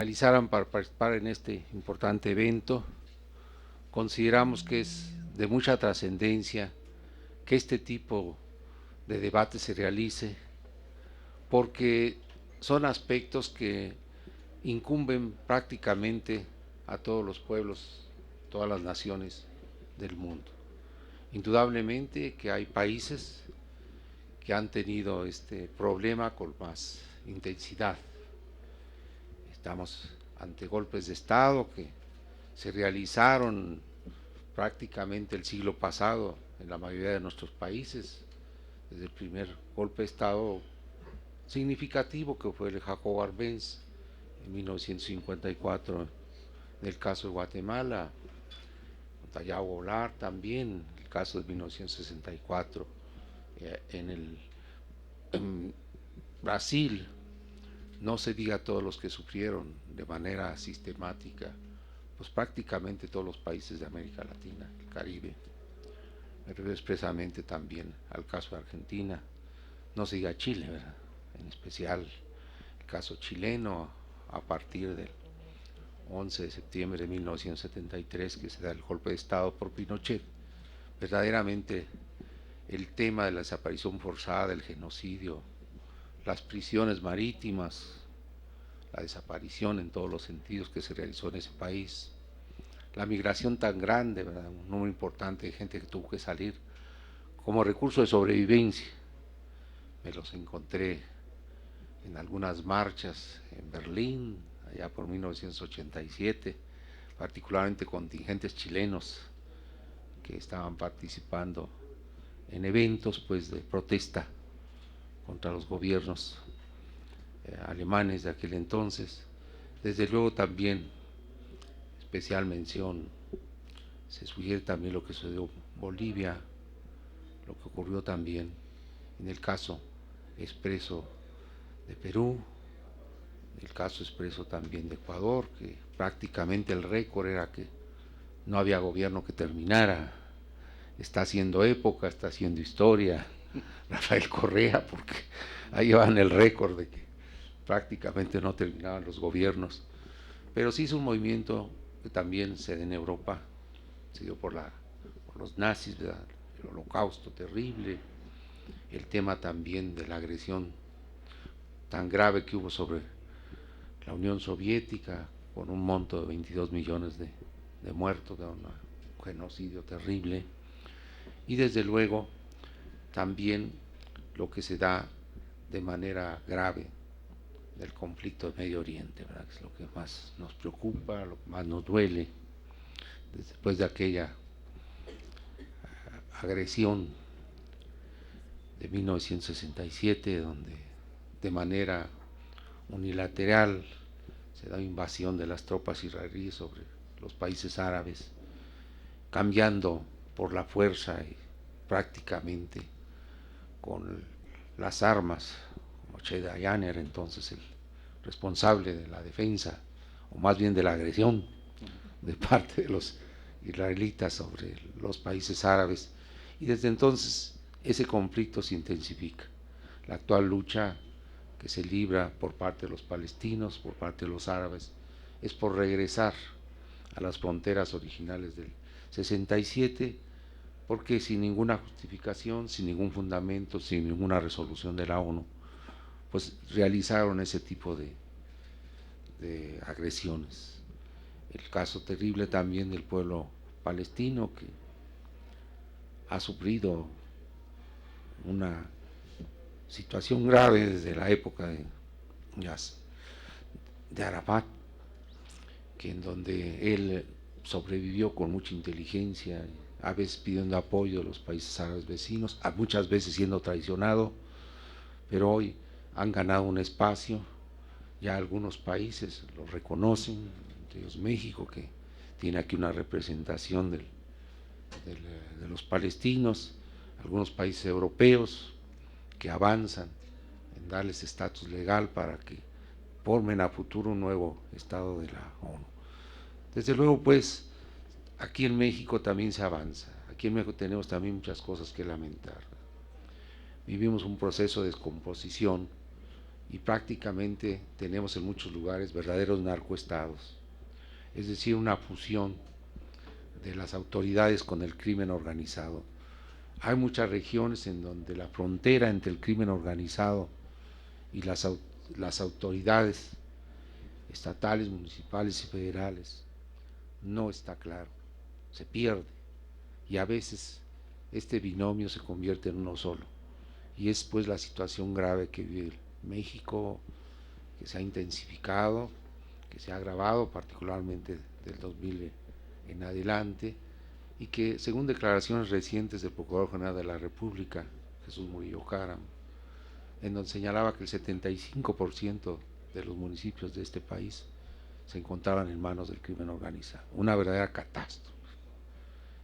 realizaran para participar en este importante evento. Consideramos que es de mucha trascendencia que este tipo de debate se realice porque son aspectos que incumben prácticamente a todos los pueblos, todas las naciones del mundo. Indudablemente que hay países que han tenido este problema con más intensidad. Estamos ante golpes de Estado que se realizaron prácticamente el siglo pasado en la mayoría de nuestros países, desde el primer golpe de Estado significativo que fue el de Jacobo Arbenz en 1954, en el caso de Guatemala, Tallao Volar también, el caso de 1964, en Brasil, no se diga todos los que sufrieron de manera sistemática, pues prácticamente todos los países de América Latina, el Caribe. Me refiero expresamente también al caso de Argentina, no se diga Chile, ¿verdad? En especial el caso chileno a partir del 11 de septiembre de 1973 que se da el golpe de Estado por Pinochet. Verdaderamente el tema de la desaparición forzada, del genocidio, las prisiones marítimas, la desaparición en todos los sentidos que se realizó en ese país, la migración tan grande, ¿verdad? Un número importante de gente que tuvo que salir como recurso de sobrevivencia. Me los encontré en algunas marchas en Berlín, allá por 1987, particularmente contingentes chilenos que estaban participando en eventos pues de protesta contra los gobiernos alemanes de aquel entonces. Desde luego también especial mención se sugiere también lo que sucedió en Bolivia, lo que ocurrió también en el caso expreso de Perú, en el caso expreso también de Ecuador, que prácticamente el récord era que no había gobierno que terminara. Está haciendo época, está haciendo historia Rafael Correa, porque ahí van el récord de que prácticamente no terminaban los gobiernos. Pero sí es un movimiento que también se da en Europa, se dio por los nazis, ¿verdad? El holocausto terrible, el tema también de la agresión tan grave que hubo sobre la Unión Soviética, con un monto de 22 millones de muertos, de un genocidio terrible, y desde luego también lo que se da de manera grave del conflicto de Medio Oriente, ¿verdad? Que es lo que más nos preocupa, lo que más nos duele, después de aquella agresión de 1967, donde de manera unilateral se da invasión de las tropas israelíes sobre los países árabes, cambiando por la fuerza y prácticamente con las armas, como Che Dayan era entonces el responsable de la defensa, o más bien de la agresión de parte de los israelitas sobre los países árabes, y desde entonces ese conflicto se intensifica. La actual lucha que se libra por parte de los palestinos, por parte de los árabes, es por regresar a las fronteras originales del 67, porque sin ninguna justificación, sin ningún fundamento, sin ninguna resolución de la ONU, pues realizaron ese tipo de agresiones. El caso terrible también del pueblo palestino que ha sufrido una situación grave desde la época de Arafat, que en donde él sobrevivió con mucha inteligencia, a veces pidiendo apoyo de los países árabes vecinos, a muchas veces siendo traicionado, pero hoy han ganado un espacio, ya algunos países lo reconocen, entre ellos México, que tiene aquí una representación de los palestinos, algunos países europeos que avanzan en darles estatus legal para que formen a futuro un nuevo estado de la ONU. Desde luego, pues, aquí en México también se avanza, aquí en México tenemos también muchas cosas que lamentar. Vivimos un proceso de descomposición y prácticamente tenemos en muchos lugares verdaderos narcoestados, es decir, una fusión de las autoridades con el crimen organizado. Hay muchas regiones en donde la frontera entre el crimen organizado y las autoridades estatales, municipales y federales no está claro, se pierde, y a veces este binomio se convierte en uno solo, y es pues la situación grave que vive México, que se ha intensificado, que se ha agravado particularmente del 2000 en adelante, y que según declaraciones recientes del Procurador General de la República, Jesús Murillo Caram, en donde señalaba que el 75% de los municipios de este país se encontraban en manos del crimen organizado. Una verdadera catástrofe.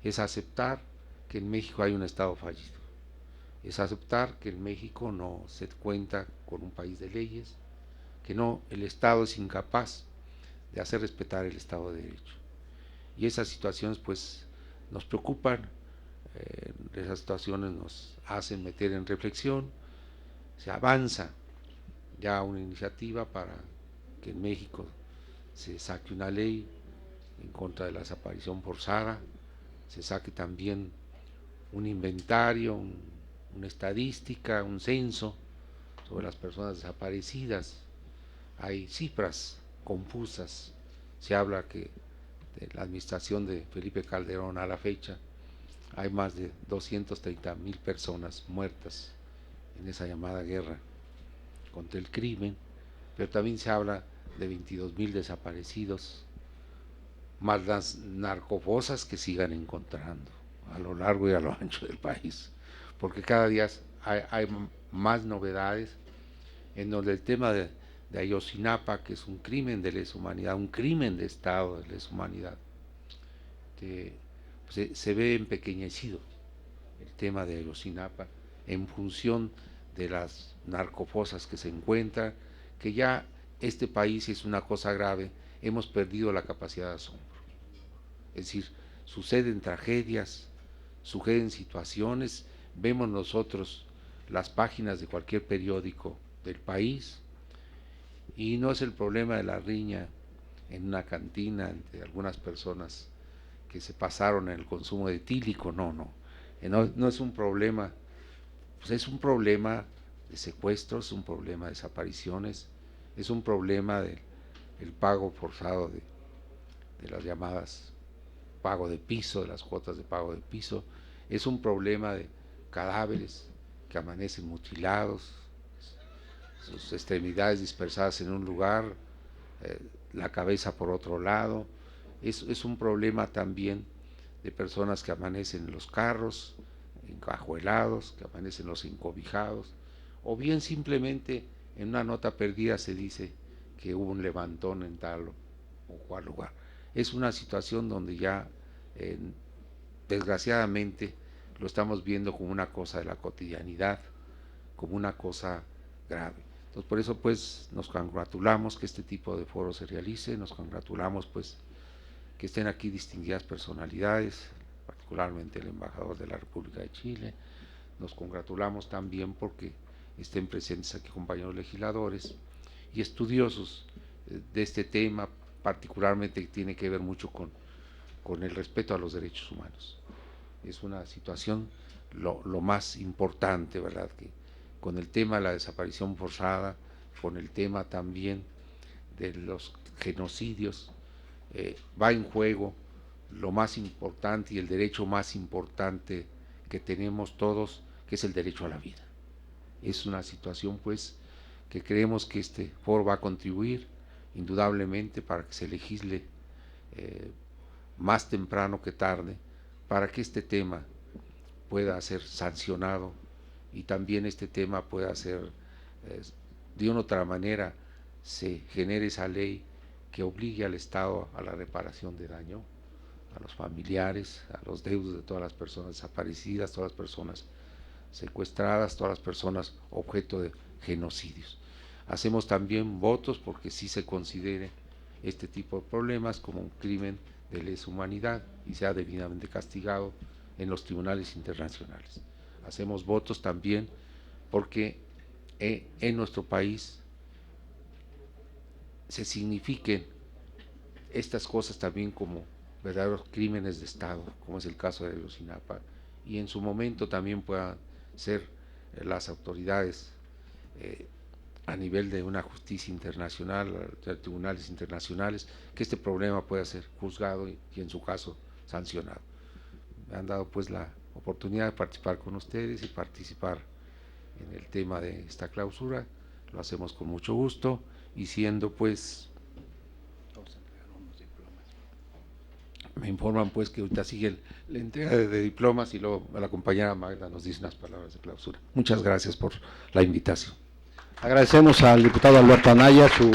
Es aceptar que en México hay un Estado fallido. Es aceptar que en México no se cuenta con un país de leyes, que no, el Estado es incapaz de hacer respetar el Estado de Derecho. Y esas situaciones pues nos preocupan, esas situaciones nos hacen meter en reflexión. Se avanza ya una iniciativa para que en México se saque una ley en contra de la desaparición forzada, se saque también un inventario, una estadística, un censo sobre las personas desaparecidas. Hay cifras confusas, se habla que de la administración de Felipe Calderón a la fecha hay más de 230,000 personas muertas en esa llamada guerra contra el crimen, pero también se habla de 22,000 desaparecidos, más las narcofosas que sigan encontrando a lo largo y a lo ancho del país, porque cada día hay más novedades en donde el tema de Ayotzinapa, que es un crimen de lesa humanidad, un crimen de Estado de lesa humanidad, se ve empequeñecido el tema de Ayotzinapa en función de las narcofosas que se encuentran, que ya este país es una cosa grave, hemos perdido la capacidad de asombro. Es decir, suceden tragedias, suceden situaciones, vemos nosotros las páginas de cualquier periódico del país y no es el problema de la riña en una cantina entre algunas personas que se pasaron en el consumo de etílico, no es un problema, pues es un problema de secuestros, es un problema de desapariciones, es un problema del pago forzado de las llamadas pago de piso, de las cuotas de pago de piso, es un problema de cadáveres que amanecen mutilados, sus extremidades dispersadas en un lugar, la cabeza por otro lado, es un problema también de personas que amanecen en los carros, encajuelados, que amanecen los encobijados, o bien simplemente en una nota perdida se dice que hubo un levantón en tal o cual lugar. Es una situación donde ya desgraciadamente lo estamos viendo como una cosa de la cotidianidad, como una cosa grave. Entonces por eso pues nos congratulamos que este tipo de foro se realice, nos congratulamos pues que estén aquí distinguidas personalidades, particularmente el embajador de la República de Chile, nos congratulamos también porque estén presentes aquí compañeros legisladores y estudiosos de este tema, particularmente que tiene que ver mucho con el respeto a los derechos humanos. Es una situación lo más importante, ¿verdad? Que con el tema de la desaparición forzada, con el tema también de los genocidios, va en juego lo más importante y el derecho más importante que tenemos todos, que es el derecho a la vida. Es una situación pues que creemos que este foro va a contribuir indudablemente para que se legisle más temprano que tarde, para que este tema pueda ser sancionado y también este tema pueda ser, de una u otra manera, se genere esa ley que obligue al Estado a la reparación de daño, a los familiares, a los deudos de todas las personas desaparecidas, todas las personas secuestradas, todas las personas objeto de genocidios. Hacemos también votos porque sí se considere este tipo de problemas como un crimen de lesa humanidad y sea debidamente castigado en los tribunales internacionales. Hacemos votos también porque en nuestro país se signifiquen estas cosas también como verdaderos crímenes de Estado, como es el caso de Ayotzinapa, y en su momento también puedan ser las autoridades a nivel de una justicia internacional, de tribunales internacionales, que este problema pueda ser juzgado y en su caso sancionado. Me han dado pues la oportunidad de participar con ustedes y participar en el tema de esta clausura. Lo hacemos con mucho gusto y siendo pues, me informan pues que ahorita sigue la entrega de diplomas y luego la compañera Magda nos dice unas palabras de clausura. Muchas gracias por la invitación. Agradecemos al diputado Alberto Anaya su